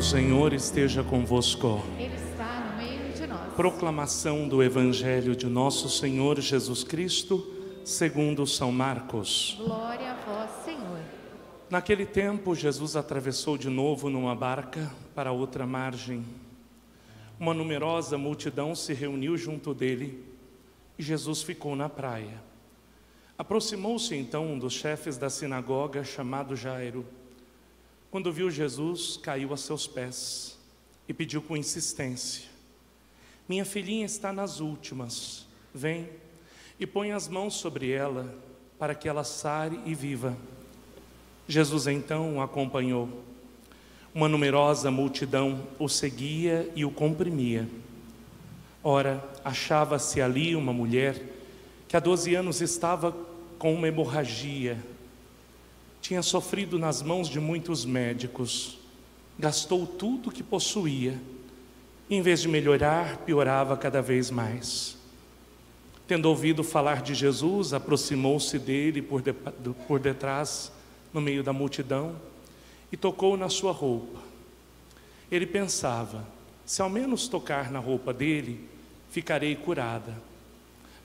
O Senhor esteja convosco. Ele está no meio de nós. Proclamação do Evangelho de nosso Senhor Jesus Cristo, segundo São Marcos. Glória a vós, Senhor. Naquele tempo, Jesus atravessou de novo numa barca para outra margem. Uma numerosa multidão se reuniu junto dele e Jesus ficou na praia. Aproximou-se então um dos chefes da sinagoga, chamado Jairo. Quando viu Jesus, caiu a seus pés e pediu com insistência: minha filhinha está nas últimas, vem e põe as mãos sobre ela, para que ela sare e viva. Jesus então o acompanhou. Uma numerosa multidão o seguia e o comprimia. Ora, achava-se ali uma mulher que há 12 anos estava com uma hemorragia. Tinha sofrido nas mãos de muitos médicos, gastou tudo o que possuía, e em vez de melhorar, piorava cada vez mais. Tendo ouvido falar de Jesus, aproximou-se dele por detrás, no meio da multidão, e tocou na sua roupa. Ele pensava: se ao menos tocar na roupa dele, ficarei curada.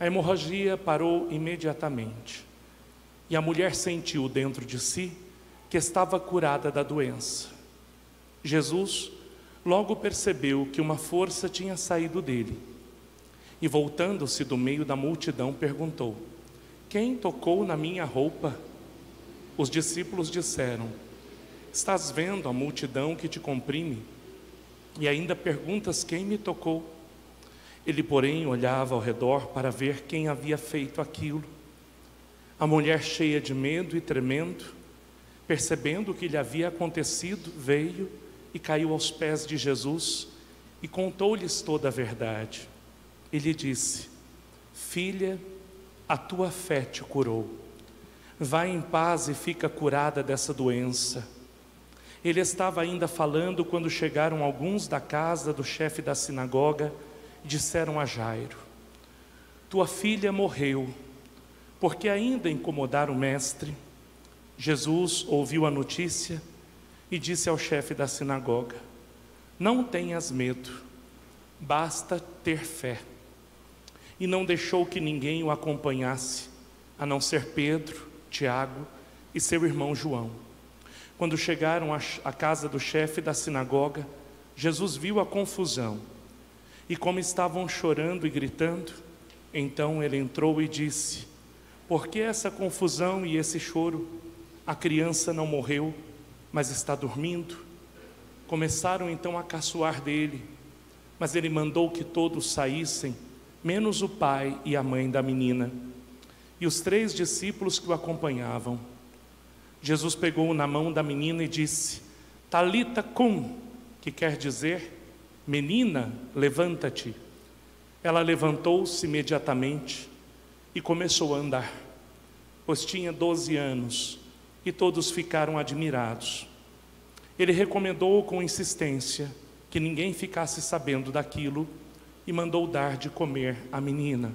A hemorragia parou imediatamente, e a mulher sentiu dentro de si que estava curada da doença. Jesus logo percebeu que uma força tinha saído dele, e voltando-se do meio da multidão, perguntou: quem tocou na minha roupa? Os discípulos disseram: estás vendo a multidão que te comprime, e ainda perguntas quem me tocou? Ele, porém, olhava ao redor para ver quem havia feito aquilo. A mulher, cheia de medo e tremendo, percebendo o que lhe havia acontecido, veio e caiu aos pés de Jesus e contou-lhes toda a verdade. Ele disse: filha, a tua fé te curou. Vai em paz e fica curada dessa doença. Ele estava ainda falando quando chegaram alguns da casa do chefe da sinagoga e disseram a Jairo: tua filha morreu, porque ainda incomodaram o mestre. Jesus ouviu a notícia e disse ao chefe da sinagoga: não tenhas medo, basta ter fé. E não deixou que ninguém o acompanhasse, a não ser Pedro, Tiago e seu irmão João. Quando chegaram à casa do chefe da sinagoga, Jesus viu a confusão e como estavam chorando e gritando. Então ele entrou e disse: por que essa confusão e esse choro? A criança não morreu, mas está dormindo. Começaram então a caçoar dele, mas ele mandou que todos saíssem, menos o pai e a mãe da menina, e os 3 discípulos que o acompanhavam. Jesus pegou na mão da menina e disse: Talita cum, que quer dizer: menina, levanta-te. Ela levantou-se imediatamente e começou a andar, pois tinha 12 anos, e todos ficaram admirados. Ele recomendou com insistência que ninguém ficasse sabendo daquilo e mandou dar de comer à menina.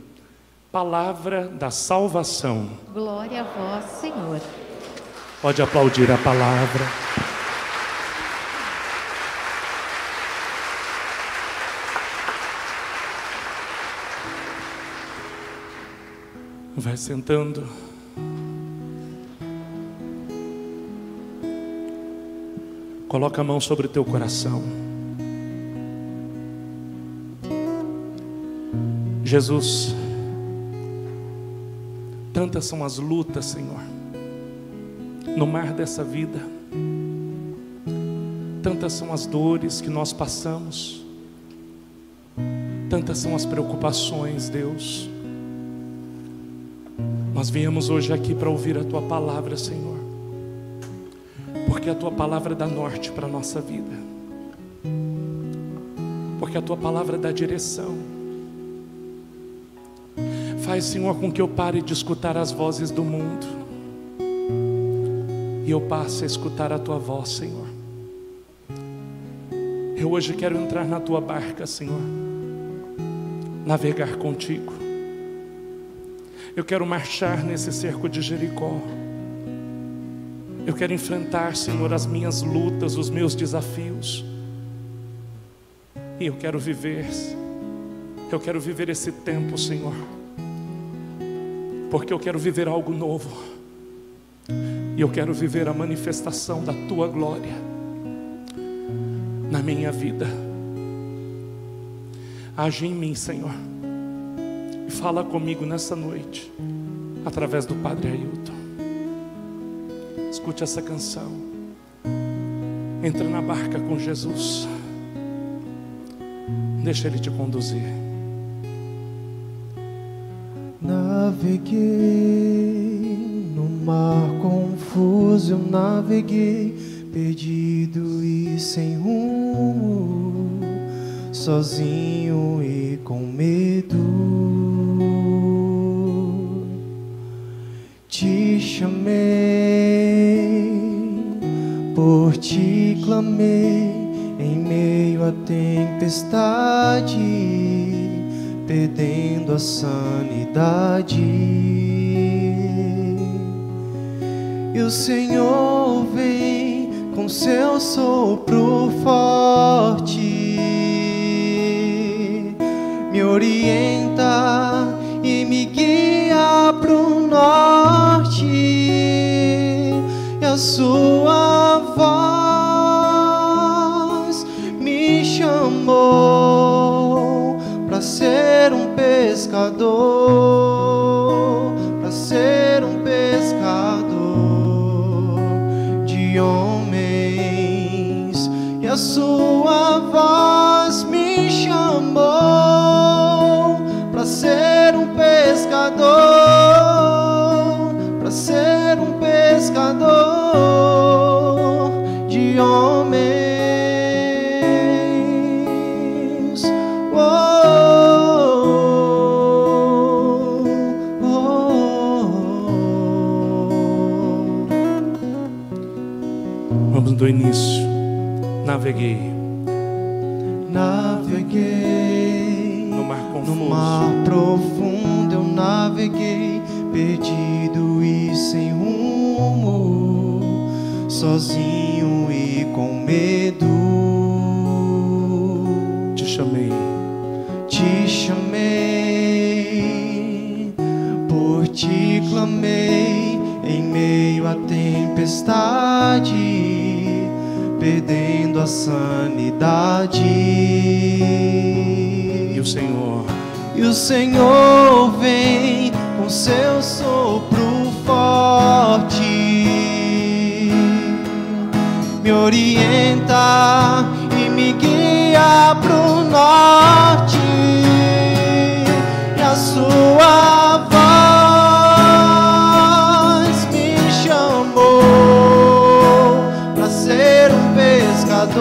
Palavra da salvação. Glória a vós, Senhor. Pode aplaudir a palavra. Vai sentando. Coloca a mão sobre o teu coração. Jesus, tantas são as lutas, Senhor, no mar dessa vida. Tantas são as dores que nós passamos. Tantas são as preocupações, Deus. Nós viemos hoje aqui para ouvir a Tua palavra, Senhor, porque a Tua palavra dá norte para a nossa vida, porque a Tua palavra dá direção. Faz, Senhor, com que eu pare de escutar as vozes do mundo e eu passe a escutar a Tua voz, Senhor. Eu hoje quero entrar na Tua barca, Senhor, navegar contigo. Eu quero marchar nesse cerco de Jericó. Eu quero enfrentar, Senhor, as minhas lutas, os meus desafios, E eu quero viver esse tempo, Senhor, porque eu quero viver algo novo, e eu quero viver a manifestação da Tua glória na minha vida. Age em mim, Senhor, e fala comigo nessa noite, através do Padre Ailton. Escute essa canção. Entra na barca com Jesus, deixa Ele te conduzir. Naveguei no mar confuso, eu naveguei perdido e sem rumo, sozinho e com medo. Te chamei, por ti clamei, em meio à tempestade, perdendo a sanidade. E o Senhor vem com seu sopro forte, me orienta e me guia pro norte. E a sua voz me chamou para ser um pescador, para ser um pescador de homens. E a sua voz me chamou para ser um pescador, para ser um pescador de homens. Vamos do início. Naveguei no mar profundo, eu naveguei perdido e sem rumo, sozinho e com medo. Te chamei, por ti clamei, em meio à tempestade, perdendo a sanidade. E o Senhor vem com seu sopro forte, me orienta e me guia pro norte. E a sua voz me chamou para ser um pescador,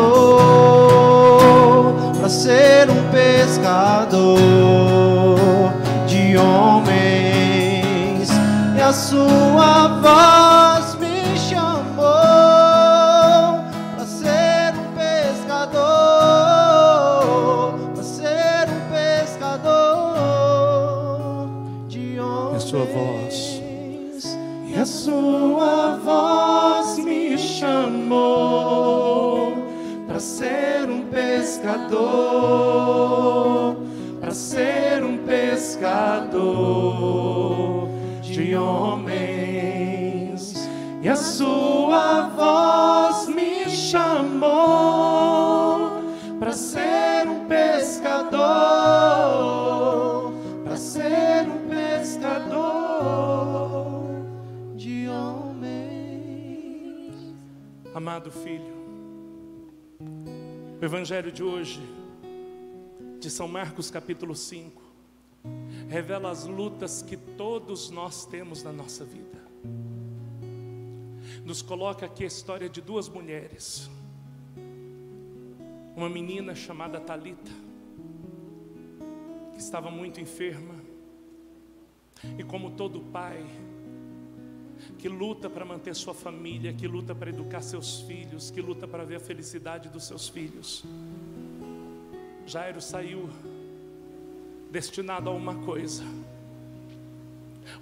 para ser um pescador de homens. E a sua voz me chamou para ser um pescador, para ser um pescador de homens. E a sua voz me chamou para ser um pescador, para ser um pescador de homens. E a sua voz me chamou para ser um pescador, para ser um pescador de homens. Amado filho, o evangelho de hoje, de São Marcos capítulo 5, revela as lutas que todos nós temos na nossa vida. Nos coloca aqui a história de duas mulheres. Uma menina chamada Talita, que estava muito enferma, e como todo pai que luta para manter sua família, que luta para educar seus filhos, que luta para ver a felicidade dos seus filhos, Jairo saiu destinado a uma coisa.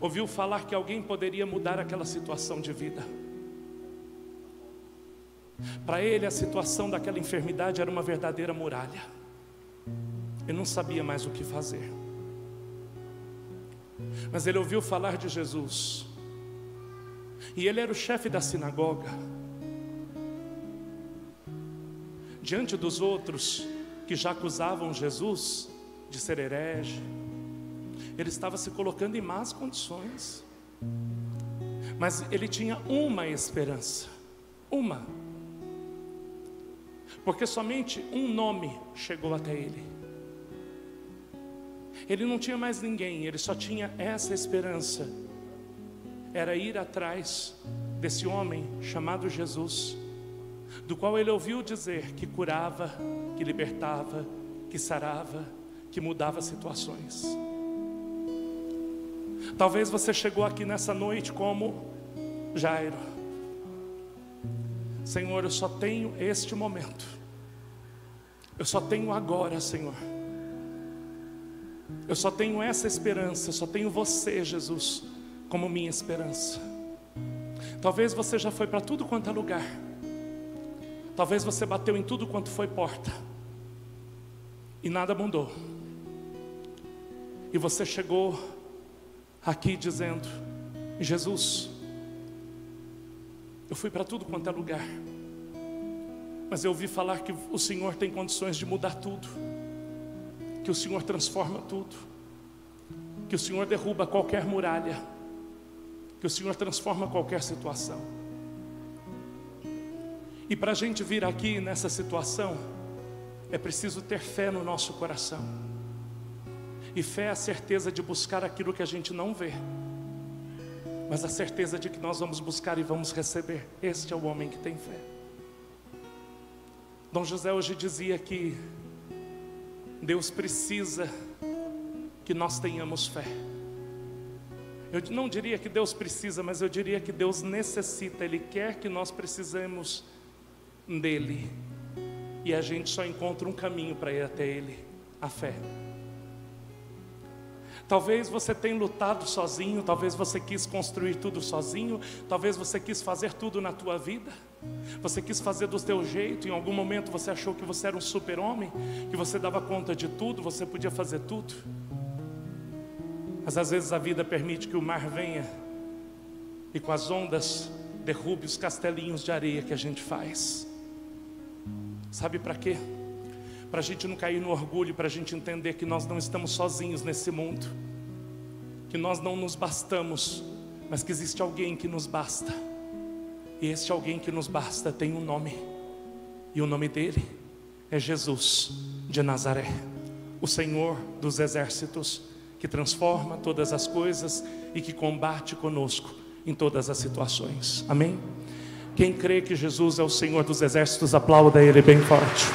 Ouviu falar que alguém poderia mudar aquela situação de vida. Para ele, a situação daquela enfermidade era uma verdadeira muralha. Ele não sabia mais o que fazer. Mas ele ouviu falar de Jesus. E ele era o chefe da sinagoga. Diante dos outros que já acusavam Jesus de ser herege, ele estava se colocando em más condições. Mas ele tinha uma esperança. Uma. Porque somente um nome chegou até ele. Ele não tinha mais ninguém, ele só tinha essa esperança. Era ir atrás desse homem chamado Jesus, do qual ele ouviu dizer que curava, que libertava, que sarava, que mudava situações. Talvez você chegou aqui nessa noite como Jairo. Senhor, eu só tenho este momento. Eu só tenho agora, Senhor. Eu só tenho essa esperança, eu só tenho você, Jesus, como minha esperança. Talvez você já foi para tudo quanto é lugar. Talvez você bateu em tudo quanto foi porta e nada mudou. E você chegou aqui dizendo: Jesus, eu fui para tudo quanto é lugar, mas eu ouvi falar que o Senhor tem condições de mudar tudo, que o Senhor transforma tudo, que o Senhor derruba qualquer muralha, que o Senhor transforma qualquer situação. E para a gente vir aqui nessa situação, é preciso ter fé no nosso coração. E fé é a certeza de buscar aquilo que a gente não vê, mas a certeza de que nós vamos buscar e vamos receber. Este é o homem que tem fé. Dom José hoje dizia que Deus precisa que nós tenhamos fé. Eu não diria que Deus precisa, mas eu diria que Deus necessita. Ele quer que nós precisemos dele. E a gente só encontra um caminho para ir até ele: a fé. Talvez você tenha lutado sozinho, talvez você quis construir tudo sozinho, talvez você quis fazer tudo na tua vida, você quis fazer do teu jeito. Em algum momento você achou que você era um super-homem, que você dava conta de tudo, você podia fazer tudo. Mas às vezes a vida permite que o mar venha e com as ondas derrube os castelinhos de areia que a gente faz. Sabe para quê? Para a gente não cair no orgulho, para a gente entender que nós não estamos sozinhos nesse mundo, que nós não nos bastamos, mas que existe alguém que nos basta. E esse alguém que nos basta tem um nome, e o nome dele é Jesus de Nazaré, o Senhor dos exércitos, que transforma todas as coisas e que combate conosco em todas as situações. Amém? Quem crê que Jesus é o Senhor dos exércitos, aplauda ele bem forte.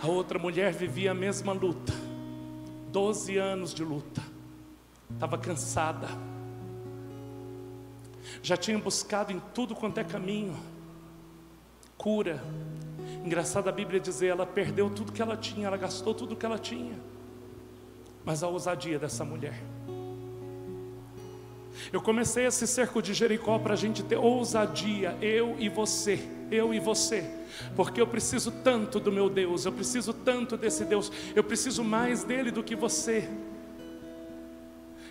A outra mulher vivia a mesma luta, 12 anos de luta, estava cansada, já tinha buscado em tudo quanto é caminho cura. Engraçado a Bíblia dizer, ela perdeu tudo que ela tinha, ela gastou tudo que ela tinha. Mas a ousadia dessa mulher. Eu comecei esse cerco de Jericó para a gente ter ousadia, eu e você, porque eu preciso tanto do meu Deus, eu preciso tanto desse Deus, eu preciso mais dele do que você.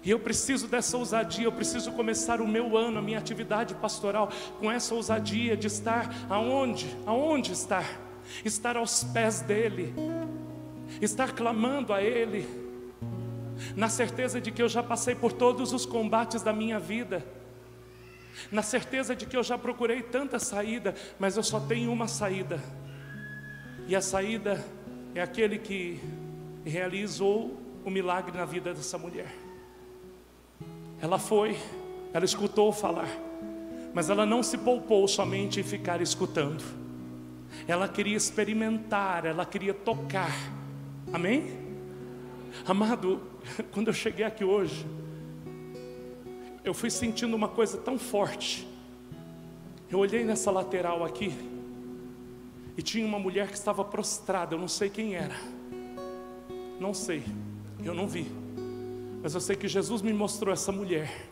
E eu preciso dessa ousadia, eu preciso começar o meu ano, a minha atividade pastoral, com essa ousadia de estar aonde estar? Estar aos pés dele, estar clamando a ele, na certeza de que eu já passei por todos os combates da minha vida, na certeza de que eu já procurei tanta saída, mas eu só tenho uma saída, e a saída é aquele que realizou o milagre na vida dessa mulher. Ela escutou falar, mas ela não se poupou somente em ficar escutando. Ela queria experimentar, ela queria tocar. Amém? Amado, quando eu cheguei aqui hoje, eu fui sentindo uma coisa tão forte. Eu olhei nessa lateral aqui e tinha uma mulher que estava prostrada. Eu não sei quem era, não sei, eu não vi, mas eu sei que Jesus me mostrou essa mulher.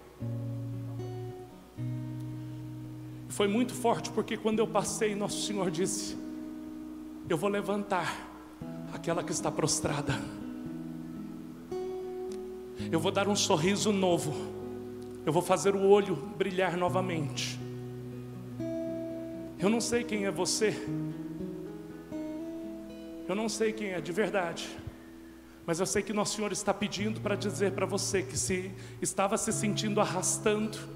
Foi muito forte, porque quando eu passei, Nosso Senhor disse: eu vou levantar aquela que está prostrada. Eu vou dar um sorriso novo. Eu vou fazer o olho brilhar novamente. Eu não sei quem é você. Eu não sei quem é de verdade. Mas eu sei que Nosso Senhor está pedindo para dizer para você que se estava se sentindo arrastando,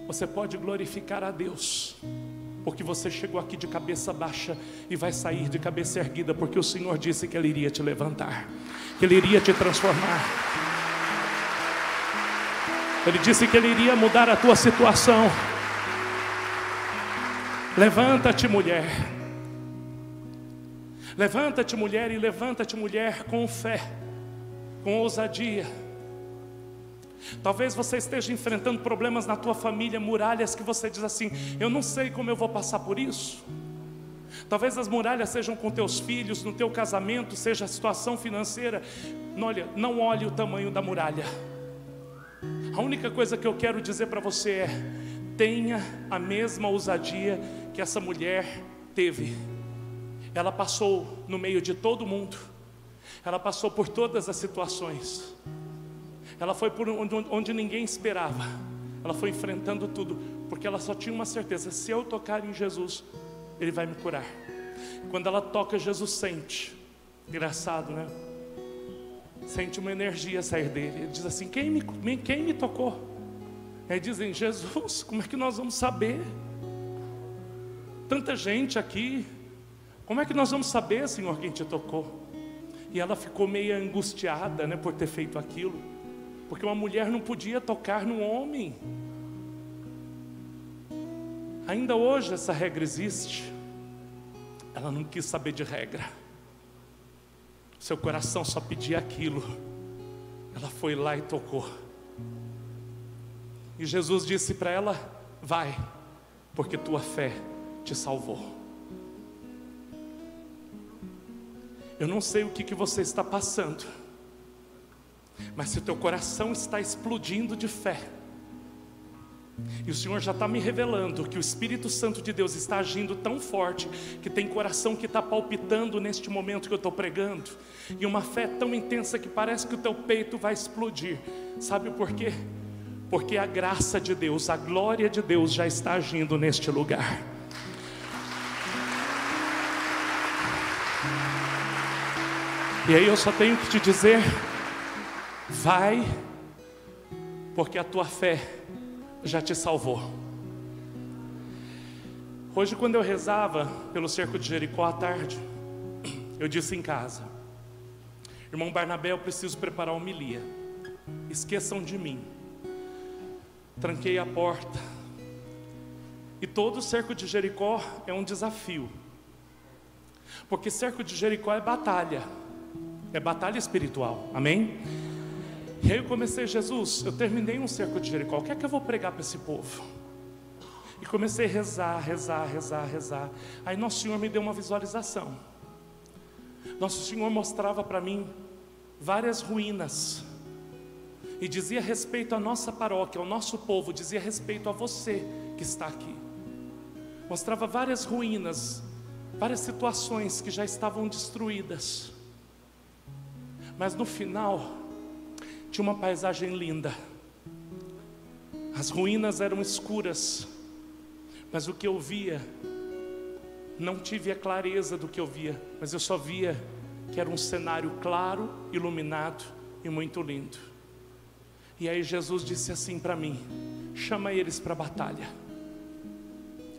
você pode glorificar a Deus, porque você chegou aqui de cabeça baixa e vai sair de cabeça erguida, porque o Senhor disse que Ele iria te levantar, que Ele iria te transformar. Ele disse que Ele iria mudar a tua situação. Levanta-te, mulher. Levanta-te, mulher, e levanta-te, mulher, com fé, com ousadia. Talvez você esteja enfrentando problemas na tua família, muralhas que você diz assim: eu não sei como eu vou passar por isso. Talvez as muralhas sejam com teus filhos, no teu casamento, seja a situação financeira. Olha, não olhe o tamanho da muralha. A única coisa que eu quero dizer para você é: tenha a mesma ousadia que essa mulher teve. Ela passou no meio de todo mundo. Ela passou por todas as situações. Ela foi por onde ninguém esperava. Ela foi enfrentando tudo, porque ela só tinha uma certeza: se eu tocar em Jesus, Ele vai me curar. Quando ela toca, Jesus sente. Engraçado, né? Sente uma energia sair dele. Ele diz assim: quem me tocou? Aí dizem: Jesus, como é que nós vamos saber? Tanta gente aqui, como é que nós vamos saber, Senhor, quem te tocou? E ela ficou meio angustiada, né, por ter feito aquilo, porque uma mulher não podia tocar no homem. Ainda hoje essa regra existe. Ela não quis saber de regra. Seu coração só pedia aquilo. Ela foi lá e tocou. E Jesus disse para ela: vai, porque tua fé te salvou. Eu não sei o que você está passando, mas se o teu coração está explodindo de fé, e o Senhor já está me revelando que o Espírito Santo de Deus está agindo tão forte, que tem coração que está palpitando neste momento que eu estou pregando, e uma fé tão intensa que parece que o teu peito vai explodir. Sabe por quê? Porque a graça de Deus, a glória de Deus já está agindo neste lugar. E aí eu só tenho que te dizer: vai, porque a tua fé já te salvou. Hoje, quando eu rezava pelo cerco de Jericó à tarde, eu disse em casa: irmão Barnabé, eu preciso preparar a homilia, esqueçam de mim. Tranquei a porta. E todo o cerco de Jericó é um desafio, porque cerco de Jericó é batalha espiritual, amém? E aí eu comecei: Jesus, eu terminei um cerco de Jericó, o que é que eu vou pregar para esse povo? E comecei a rezar. Aí Nosso Senhor me deu uma visualização. Nosso Senhor mostrava para mim várias ruínas, e dizia respeito à nossa paróquia, ao nosso povo, dizia respeito a você que está aqui. Mostrava várias ruínas, várias situações que já estavam destruídas, mas no final tinha uma paisagem linda. As ruínas eram escuras, mas o que eu via, não tive a clareza do que eu via, mas eu só via que era um cenário claro, iluminado e muito lindo. E aí Jesus disse assim para mim: chama eles para a batalha.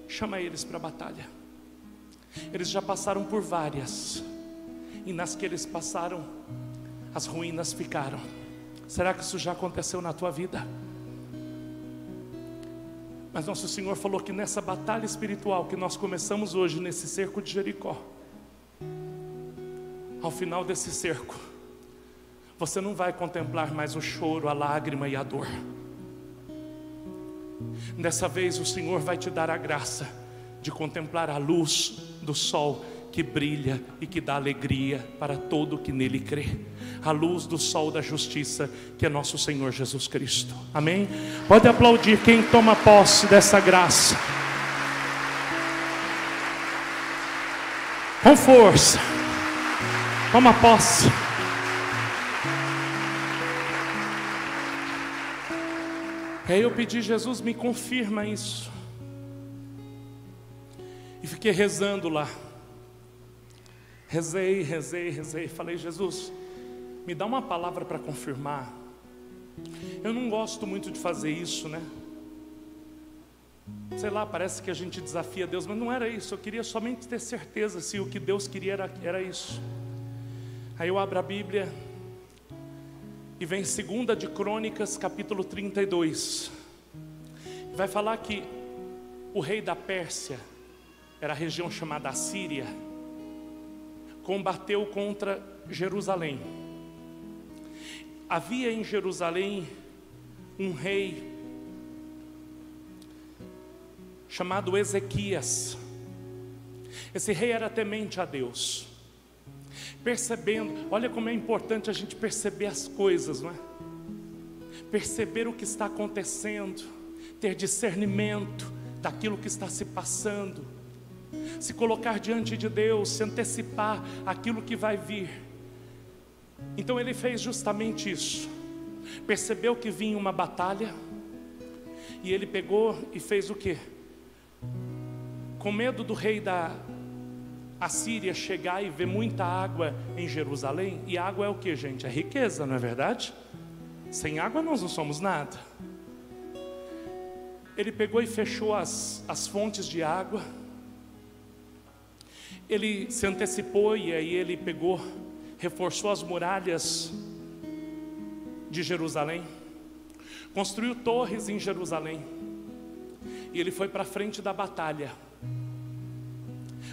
Chama eles para a batalha. Eles já passaram por várias, e nas que eles passaram, as ruínas ficaram. Será que isso já aconteceu na tua vida? Mas Nosso Senhor falou que nessa batalha espiritual que nós começamos hoje, nesse cerco de Jericó, ao final desse cerco, você não vai contemplar mais o choro, a lágrima e a dor. Dessa vez o Senhor vai te dar a graça de contemplar a luz do sol que brilha e que dá alegria para todo que nele crê. A luz do sol da justiça, que é nosso Senhor Jesus Cristo. Amém? Pode aplaudir quem toma posse dessa graça. Com força. Toma posse. E aí eu pedi: Jesus, me confirma isso. E fiquei rezando lá. Rezei. Falei: Jesus, me dá uma palavra para confirmar. Eu não gosto muito de fazer isso, né? Sei lá, parece que a gente desafia Deus, mas não era isso. Eu queria somente ter certeza se o que Deus queria era isso. Aí eu abro a Bíblia e vem 2 de Crônicas, capítulo 32. Vai falar que o rei da Pérsia, era a região chamada Assíria, combateu contra Jerusalém. Havia em Jerusalém um rei chamado Ezequias. Esse rei era temente a Deus, percebendo, olha como é importante a gente perceber as coisas, não é? Perceber o que está acontecendo, ter discernimento daquilo que está se passando, se colocar diante de Deus, se antecipar aquilo que vai vir. Então ele fez justamente isso. Percebeu que vinha uma batalha, e ele pegou e fez o quê? Com medo do rei da Assíria chegar e ver muita água em Jerusalém. E água é o que, gente? É riqueza, não é verdade? Sem água nós não somos nada. Ele pegou e fechou as fontes de água. Ele se antecipou e aí ele pegou, reforçou as muralhas de Jerusalém, construiu torres em Jerusalém, e ele foi para a frente da batalha,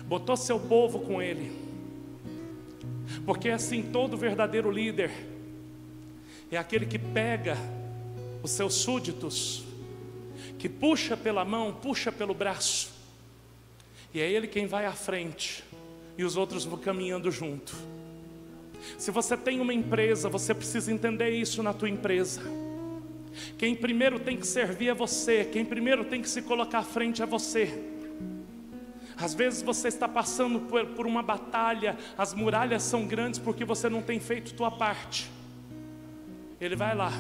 botou seu povo com ele, porque assim todo verdadeiro líder é aquele que pega os seus súditos, que puxa pela mão, puxa pelo braço, e é ele quem vai à frente, e os outros vão caminhando junto. Se você tem uma empresa, você precisa entender isso na tua empresa. Quem primeiro tem que servir é você, quem primeiro tem que se colocar à frente é você. Às vezes você está passando por uma batalha, as muralhas são grandes porque você não tem feito tua parte. Ele vai lá,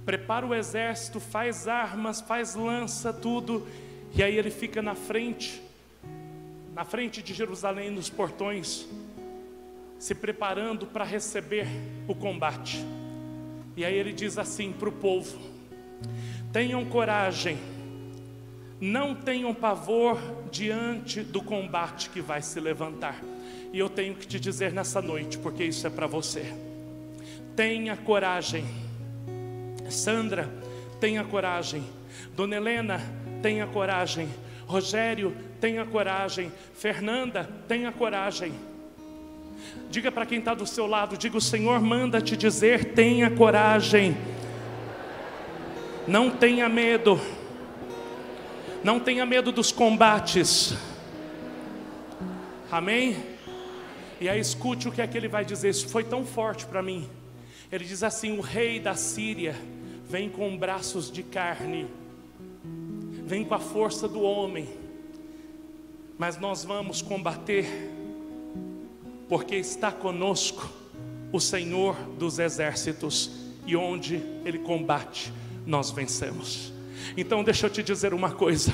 prepara o exército, faz armas, faz lança, tudo, e aí ele fica na frente de Jerusalém, nos portões, se preparando para receber o combate. E aí ele diz assim para o povo: tenham coragem, não tenham pavor diante do combate que vai se levantar. E eu tenho que te dizer nessa noite, porque isso é para você: tenha coragem. Sandra, tenha coragem. Dona Helena, tenha coragem. Rogério, tenha coragem. Fernanda, tenha coragem. Diga para quem está do seu lado, diga: o Senhor manda te dizer, tenha coragem. Não tenha medo. Não tenha medo dos combates. Amém? E aí escute o que é que ele vai dizer. Isso foi tão forte para mim. Ele diz assim: o rei da Síria vem com braços de carne, vem com a força do homem, mas nós vamos combater, porque está conosco o Senhor dos exércitos, e onde Ele combate, nós vencemos. Então deixa eu te dizer uma coisa: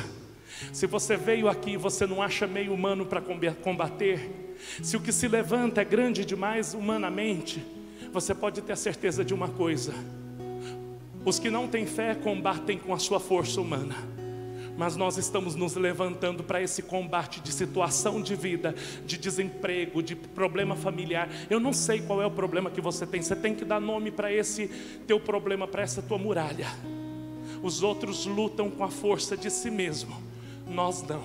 se você veio aqui e você não acha meio humano para combater, se o que se levanta é grande demais humanamente, você pode ter a certeza de uma coisa: os que não têm fé combatem com a sua força humana. Mas nós estamos nos levantando para esse combate de situação de vida, de desemprego, de problema familiar. Eu não sei qual é o problema que você tem. Você tem que dar nome para esse teu problema, para essa tua muralha. Os outros lutam com a força de si mesmo. Nós não.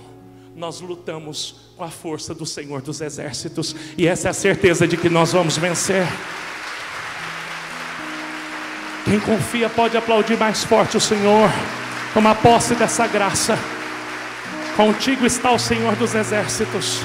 Nós lutamos com a força do Senhor dos exércitos. E essa é a certeza de que nós vamos vencer. Quem confia pode aplaudir mais forte o Senhor. Toma posse dessa graça. Contigo está o Senhor dos exércitos.